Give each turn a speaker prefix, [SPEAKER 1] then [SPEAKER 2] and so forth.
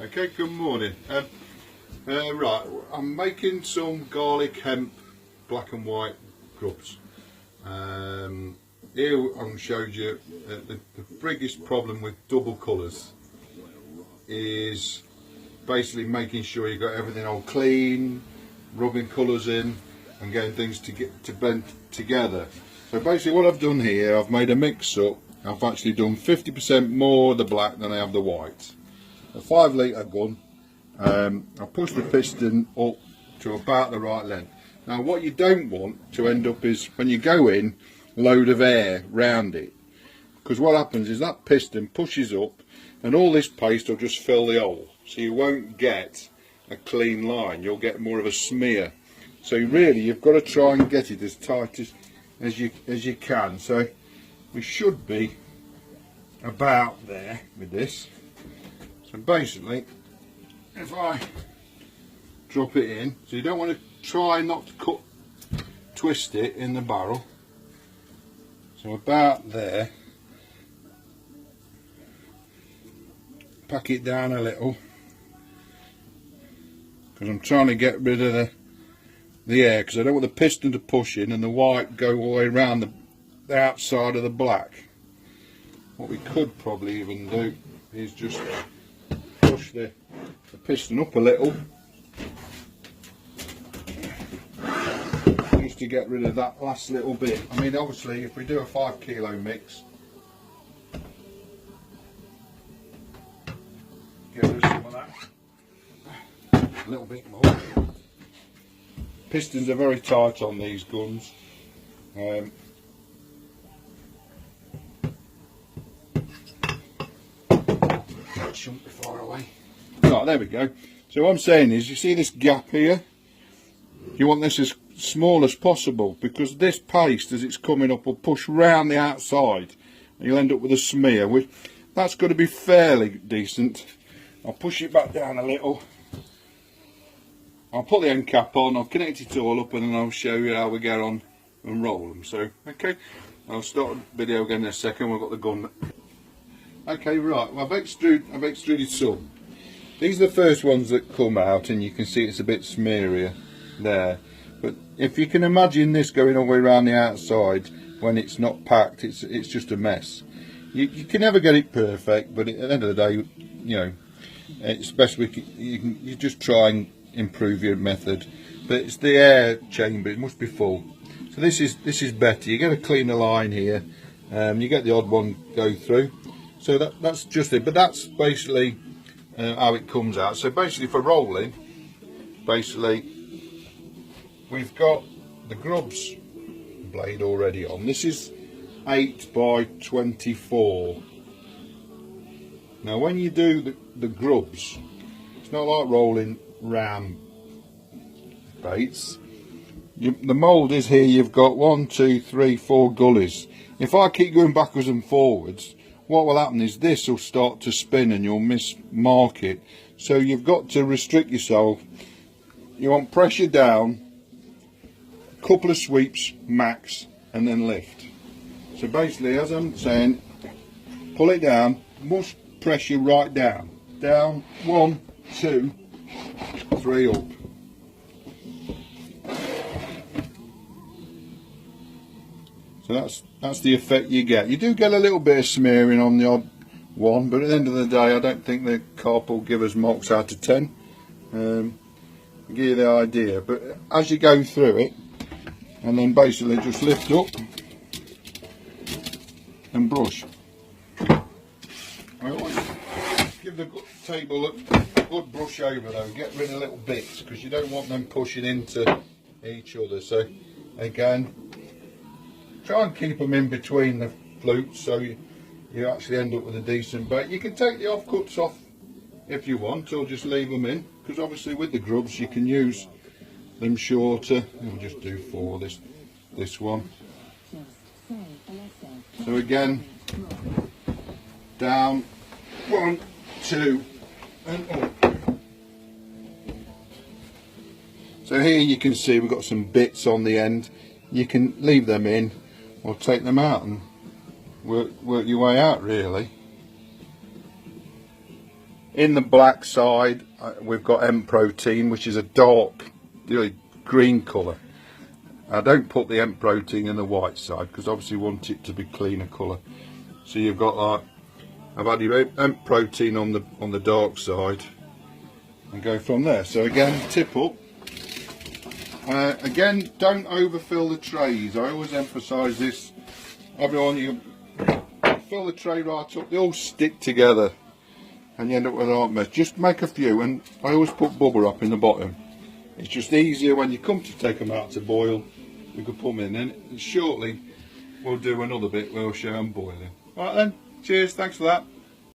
[SPEAKER 1] Okay, good morning. Right, I'm making some garlic hemp black and white grubs. Here I'm going to show you the biggest problem with double colours is basically making sure you've got everything all clean, rubbing colours in and getting things to blend together. So basically what I've done here, I've made a mix up. I've actually done 50% more of the black than I have the white. A 5 litre gun. I push the piston up to about the right length. Now what you don't want to end up is when you go in, load of air round it, because what happens is that piston pushes up and all this paste will just fill the hole, so you won't get a clean line, you'll get more of a smear. So really you've got to try and get it as tight as you can. So we should be about there with this. So basically, if I drop it in, so you don't want to try not to twist it in the barrel. So about there, pack it down a little, because I'm trying to get rid of the air, because I don't want the piston to push in and the white go all the way around the outside of the black. What we could probably even do is just push the piston up a little, just to get rid of that last little bit. I mean, obviously if we do a 5 kilo mix, get rid of some of that, a little bit more. Pistons are very tight on these guns. Shouldn't be far away. Right, there we go. So what I'm saying is, you see this gap here? You want this as small as possible, because this paste as it's coming up will push round the outside and you'll end up with a smear, which that's got to be fairly decent. I'll push it back down a little. I'll put the end cap on, I'll connect it all up, and then I'll show you how we get on and roll them. So okay, I'll start the video again in a second. We've got the gun. Okay, right, well, I've extruded some. These are the first ones that come out, and you can see it's a bit smearier there. But if you can imagine this going all the way around the outside when it's not packed, it's just a mess. You can never get it perfect, but at the end of the day, you know, it's best you just try and improve your method. But it's the air chamber, it must be full. So this is better. You get a cleaner line here, you get the odd one go through. So that's just it, but that's basically how it comes out. So basically for rolling, basically we've got the Grubs blade already on. This is 8 by 24. Now when you do the Grubs, it's not like rolling ram baits. The mould is here, you've got 1, 2, 3, 4 gullies. If I keep going backwards and forwards, what will happen is this will start to spin and you'll mismark it. So you've got to restrict yourself. You want pressure down, a couple of sweeps max, and then lift. So basically, as I'm saying, pull it down, must pressure right down. Down, 1, 2, 3 up. So that's the effect you get. You do get a little bit of smearing on the odd one, but at the end of the day, I don't think the carp will give us marks out of 10. I'll give you the idea. But as you go through it, and then basically just lift up and brush. I always give the table a good brush over though. Get rid of little bits, because you don't want them pushing into each other. So again, try and keep them in between the flutes, so you actually end up with a decent bait. You can take the offcuts off if you want, or just leave them in, because obviously with the Grubs you can use them shorter. We'll just do 4 this one. So again, down, 1, 2 and up. So here you can see we've got some bits on the end. You can leave them in or take them out and work your way out really. In the black side we've got hemp protein, which is a dark green colour. I don't put the hemp protein in the white side because obviously you want it to be cleaner colour. So you've got like, I've had your hemp protein on the dark side and go from there. So again, tip up. Again, don't overfill the trays. I always emphasise this. Everyone, you fill the tray right up, they all stick together and you end up with a hot mess. Just make a few, and I always put bubble wrap in the bottom. It's just easier when you come to take them out to boil. You can put them in, and shortly we'll do another bit where we'll show them boiling. Alright then, cheers, thanks for that.